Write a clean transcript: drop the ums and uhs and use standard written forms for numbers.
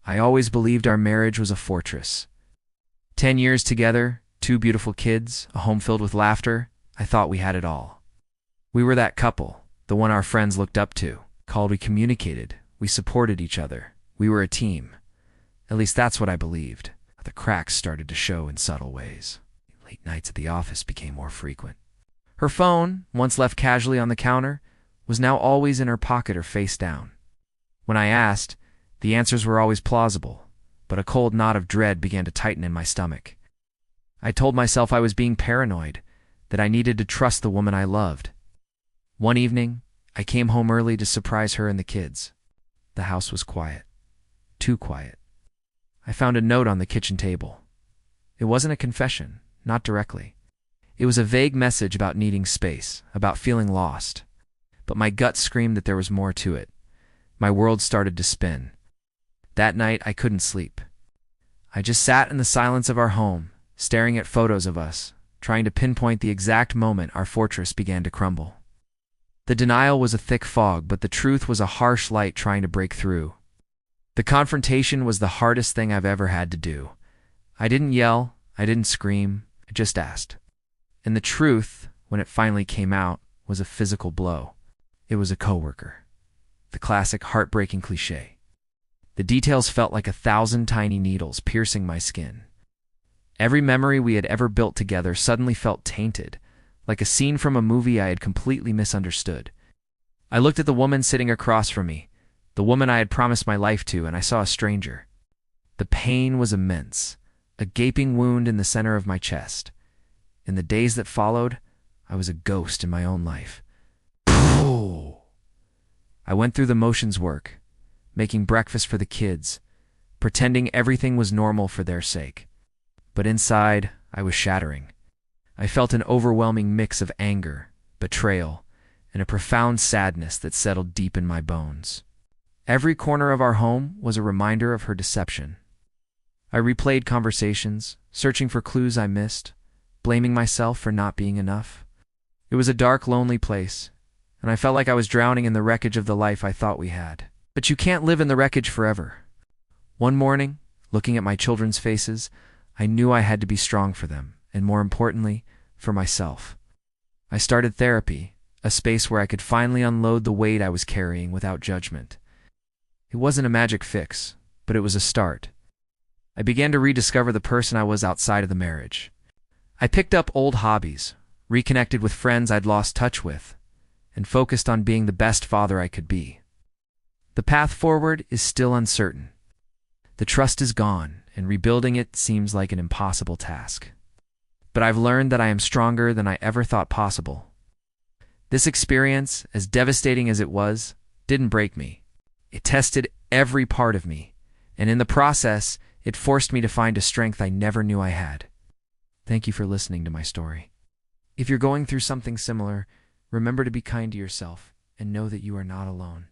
I always believed our marriage was a fortress. 10 years together, 2 beautiful kids, a home filled with laughter. I thought we had it all. We were that couple, the one our friends looked up to. We communicated, we supported each other. We were a team. At least that's what I believed. The cracks started to show in subtle ways. Late nights at the office became more frequent. Her phone, once left casually on the counter, was now always in her pocket or face down. When I asked, the answers were always plausible, but a cold knot of dread began to tighten in my stomach. I told myself I was being paranoid, that I needed to trust the woman I loved. One evening, I came home early to surprise her and the kids. The house was quiet. Too quiet. I found a note on the kitchen table. It wasn't a confession, not directly. It was a vague message about needing space, about feeling lost. But my gut screamed that there was more to it. My world started to spin. That night, I couldn't sleep. I just sat in the silence of our home, staring at photos of us, trying to pinpoint the exact moment our fortress began to crumble. The denial was a thick fog, but the truth was a harsh light trying to break through. The confrontation was the hardest thing I've ever had to do. I didn't yell, I didn't scream, I just asked. And the truth, when it finally came out, was a physical blow. It was a coworker. The classic heartbreaking cliché. The details felt like 1,000 tiny needles piercing my skin. Every memory we had ever built together suddenly felt tainted, like a scene from a movie I had completely misunderstood. I looked at the woman sitting across from me, the woman I had promised my life to, and I saw a stranger. The pain was immense, a gaping wound in the center of my chest. In the days that followed, I was a ghost in my own life. I went through the motions work, making breakfast for the kids, pretending everything was normal for their sake. But inside, I was shattering. I felt an overwhelming mix of anger, betrayal, and a profound sadness that settled deep in my bones. Every corner of our home was a reminder of her deception. I replayed conversations, searching for clues I missed, blaming myself for not being enough. It was a dark, lonely place, and I felt like I was drowning in the wreckage of the life I thought we had. But you can't live in the wreckage forever. One morning, looking at my children's faces, I knew I had to be strong for them, and more importantly, for myself. I started therapy, a space where I could finally unload the weight I was carrying without judgment. It wasn't a magic fix, but it was a start. I began to rediscover the person I was outside of the marriage. I picked up old hobbies, reconnected with friends I'd lost touch with, and focused on being the best father I could be. The path forward is still uncertain. The trust is gone, and rebuilding it seems like an impossible task. But I've learned that I am stronger than I ever thought possible. This experience, as devastating as it was, didn't break me. It tested every part of me, and in the process, it forced me to find a strength I never knew I had. Thank you for listening to my story. If you're going through something similar, remember to be kind to yourself and know that you are not alone.